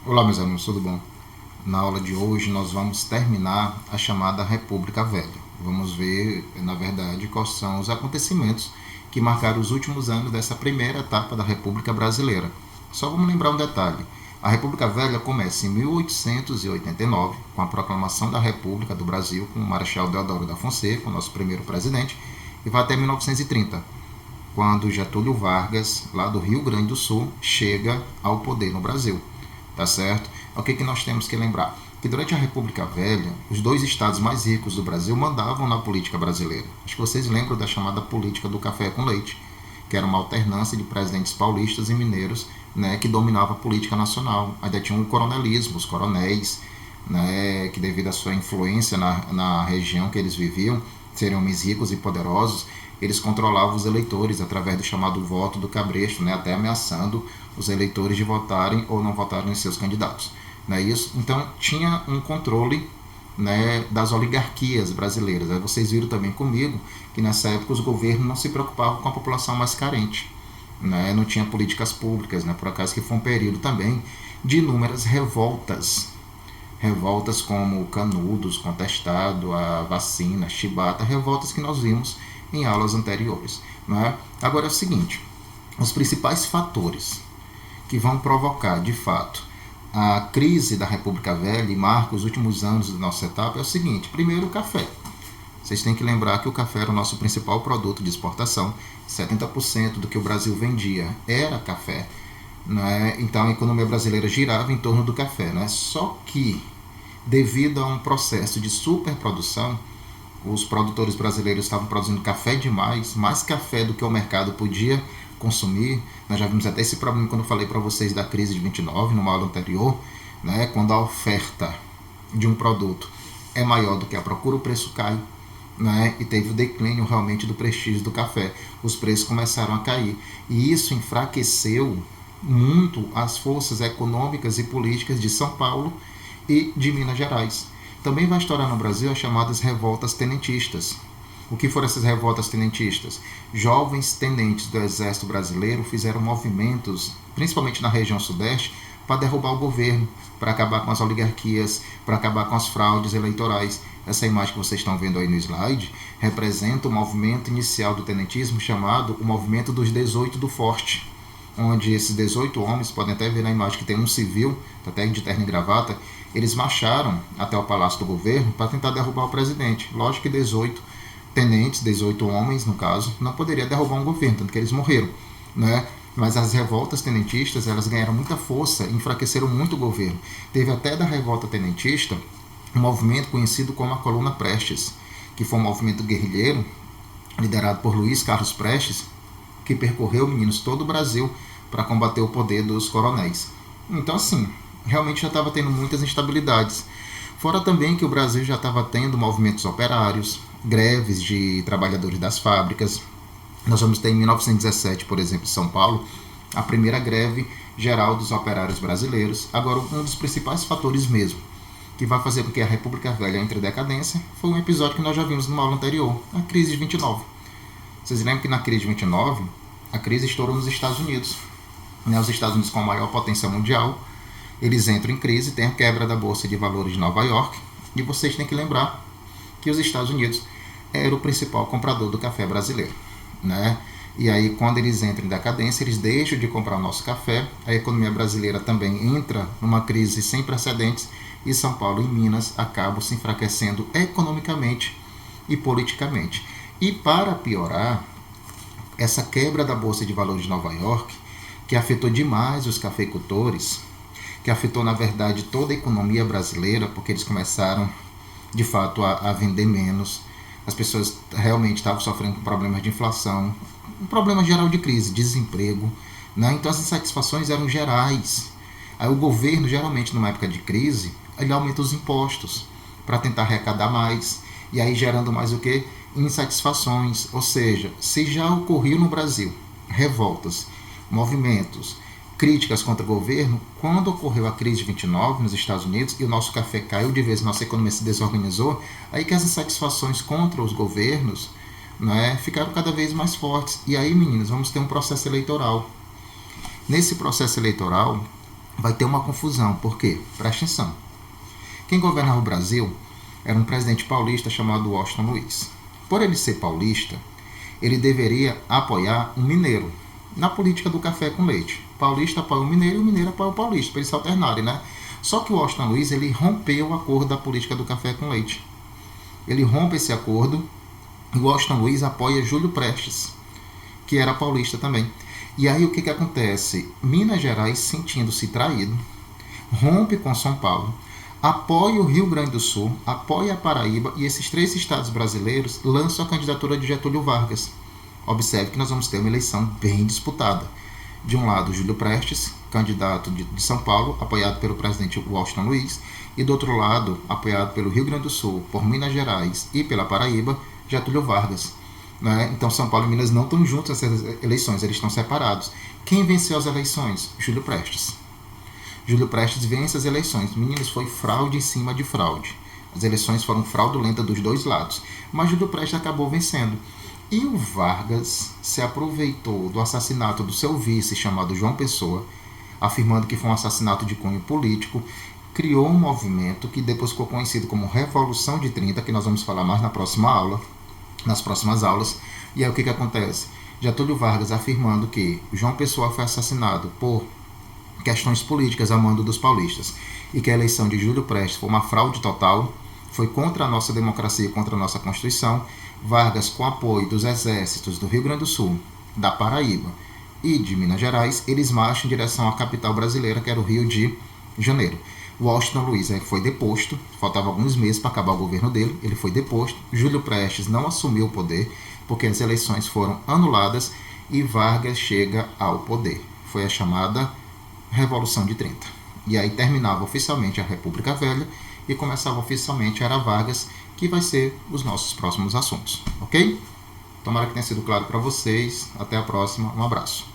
Olá, meus amigos, tudo bom? Na aula de hoje nós vamos terminar a chamada República Velha. Vamos ver, na verdade, quais são os acontecimentos que marcaram os últimos anos dessa primeira etapa da República Brasileira. Só vamos lembrar um detalhe. A República Velha começa em 1889, com a proclamação da República do Brasil, com o Marechal Deodoro da Fonseca, o nosso primeiro presidente, e vai até 1930, quando Getúlio Vargas, lá do Rio Grande do Sul, chega ao poder no Brasil. Tá certo? O que nós temos que lembrar? Que durante a República Velha, os dois estados mais ricos do Brasil mandavam na política brasileira. Acho que vocês lembram da chamada política do café com leite, que era uma alternância de presidentes paulistas e mineiros, né, que dominava a política nacional. Ainda tinha o coronelismo, os coronéis, né, que devido à sua influência na região que eles viviam, serem homens ricos e poderosos, eles controlavam os eleitores através do chamado voto do cabresto, né, até ameaçando os eleitores de votarem ou não votarem em seus candidatos. Não é isso? Então tinha um controle, né, das oligarquias brasileiras. Aí vocês viram também comigo que nessa época os governos não se preocupavam com a população mais carente. Né? Não tinha políticas públicas, né? Por acaso que foi um período também de inúmeras revoltas. Revoltas como Canudos, Contestado, a vacina, Chibata, revoltas que nós vimos em aulas anteriores. Né? Agora é o seguinte, os principais fatores que vão provocar, de fato, a crise da República Velha e marca os últimos anos da nossa etapa é o seguinte: primeiro, o café. Vocês têm que lembrar que o café era o nosso principal produto de exportação, 70% do que o Brasil vendia era café. Né? Então a economia brasileira girava em torno do café. Né? Só que, devido a um processo de superprodução, os produtores brasileiros estavam produzindo café demais, mais café do que o mercado podia consumir. Nós já vimos até esse problema quando eu falei para vocês da crise de 29, numa aula anterior, né? Quando a oferta de um produto é maior do que a procura, o preço cai. Né? E teve o declínio realmente do prestígio do café. Os preços começaram a cair. E isso enfraqueceu muito as forças econômicas e políticas de São Paulo e de Minas Gerais. Também vai estourar no Brasil as chamadas revoltas tenentistas. O que foram essas revoltas tenentistas? Jovens tenentes do Exército Brasileiro fizeram movimentos, principalmente na região sudeste, para derrubar o governo, para acabar com as oligarquias, para acabar com as fraudes eleitorais. Essa imagem que vocês estão vendo aí no slide representa o movimento inicial do tenentismo chamado o Movimento dos 18 do Forte, onde esses 18 homens, podem até ver na imagem que tem um civil, até de terno e gravata, eles marcharam até o Palácio do Governo para tentar derrubar o presidente. Lógico que 18 tenentes, 18 homens no caso, não poderia derrubar um governo, tanto que eles morreram. Né? Mas as revoltas tenentistas, elas ganharam muita força e enfraqueceram muito o governo. Teve até da revolta tenentista um movimento conhecido como a Coluna Prestes, que foi um movimento guerrilheiro liderado por Luiz Carlos Prestes, que percorreu, meninos, todo o Brasil para combater o poder dos coronéis. Então, assim, realmente já estava tendo muitas instabilidades. Fora também que o Brasil já estava tendo movimentos operários, greves de trabalhadores das fábricas. Nós vamos ter em 1917, por exemplo, em São Paulo, a primeira greve geral dos operários brasileiros. Agora, um dos principais fatores mesmo que vai fazer com que a República Velha entre em decadência foi um episódio que nós já vimos numa aula anterior, a crise de 29. Vocês lembram que na crise de 29, a crise estourou nos Estados Unidos. Os Estados Unidos, com a maior potência mundial, eles entram em crise, tem a quebra da Bolsa de Valores de Nova York, e vocês têm que lembrar que os Estados Unidos era o principal comprador do café brasileiro. Né? E aí, quando eles entram em decadência, eles deixam de comprar o nosso café, a economia brasileira também entra numa crise sem precedentes, e São Paulo e Minas acabam se enfraquecendo economicamente e politicamente. E para piorar, essa quebra da Bolsa de Valores de Nova York, que afetou demais os cafeicultores, que afetou, na verdade, toda a economia brasileira, porque eles começaram, de fato, a vender menos. As pessoas realmente estavam sofrendo com problemas de inflação, um problema geral de crise, desemprego. Né? Então, as insatisfações eram gerais. Aí o governo, geralmente, numa época de crise, ele aumenta os impostos para tentar arrecadar mais. E aí gerando mais o quê? Insatisfações. Ou seja, se já ocorreu no Brasil revoltas, movimentos, críticas contra o governo, quando ocorreu a crise de 29 nos Estados Unidos e o nosso café caiu de vez, nossa economia se desorganizou, aí que as insatisfações contra os governos, né, ficaram cada vez mais fortes. E aí, meninas, vamos ter um processo eleitoral. Nesse processo eleitoral, vai ter uma confusão. Por quê? Presta atenção. Quem governava o Brasil era um presidente paulista chamado Washington Luiz. Por ele ser paulista, ele deveria apoiar um mineiro na política do café com leite. O paulista apoia o mineiro e o mineiro apoia o paulista, para eles se alternarem, né? Só que o Washington Luiz, ele rompeu o acordo da política do café com leite. Ele rompe esse acordo e o Washington Luiz apoia Júlio Prestes, que era paulista também. E aí o que acontece? Minas Gerais, sentindo-se traído, rompe com São Paulo, apoia o Rio Grande do Sul, apoia a Paraíba, e esses 3 estados brasileiros lançam a candidatura de Getúlio Vargas. Observe que nós vamos ter uma eleição bem disputada. De um lado, Júlio Prestes, candidato de São Paulo, apoiado pelo presidente Washington Luiz, e do outro lado, apoiado pelo Rio Grande do Sul, por Minas Gerais e pela Paraíba, Getúlio Vargas. Né? Então São Paulo e Minas não estão juntos nessas eleições, eles estão separados. Quem venceu as eleições? Júlio Prestes. Júlio Prestes vence as eleições. Meninos, foi fraude em cima de fraude. As eleições foram fraudulentas dos 2 lados. Mas Júlio Prestes acabou vencendo. E o Vargas se aproveitou do assassinato do seu vice, chamado João Pessoa, afirmando que foi um assassinato de cunho político, criou um movimento que depois ficou conhecido como Revolução de 30, que nós vamos falar mais na próxima aula, nas próximas aulas. E aí o que acontece? Getúlio Vargas afirmando que João Pessoa foi assassinado por questões políticas a mando dos paulistas e que a eleição de Júlio Prestes foi uma fraude total, foi contra a nossa democracia e contra a nossa Constituição. Vargas, com apoio dos exércitos do Rio Grande do Sul, da Paraíba e de Minas Gerais, eles marcham em direção à capital brasileira, que era o Rio de Janeiro. Washington Luiz foi deposto, faltava alguns meses para acabar o governo dele, ele foi deposto. Júlio Prestes não assumiu o poder, porque as eleições foram anuladas e Vargas chega ao poder. Foi a chamada Revolução de 30. E aí terminava oficialmente a República Velha e começava oficialmente a Era Vargas, que vai ser os nossos próximos assuntos, ok? Tomara que tenha sido claro para vocês. Até a próxima. Um abraço.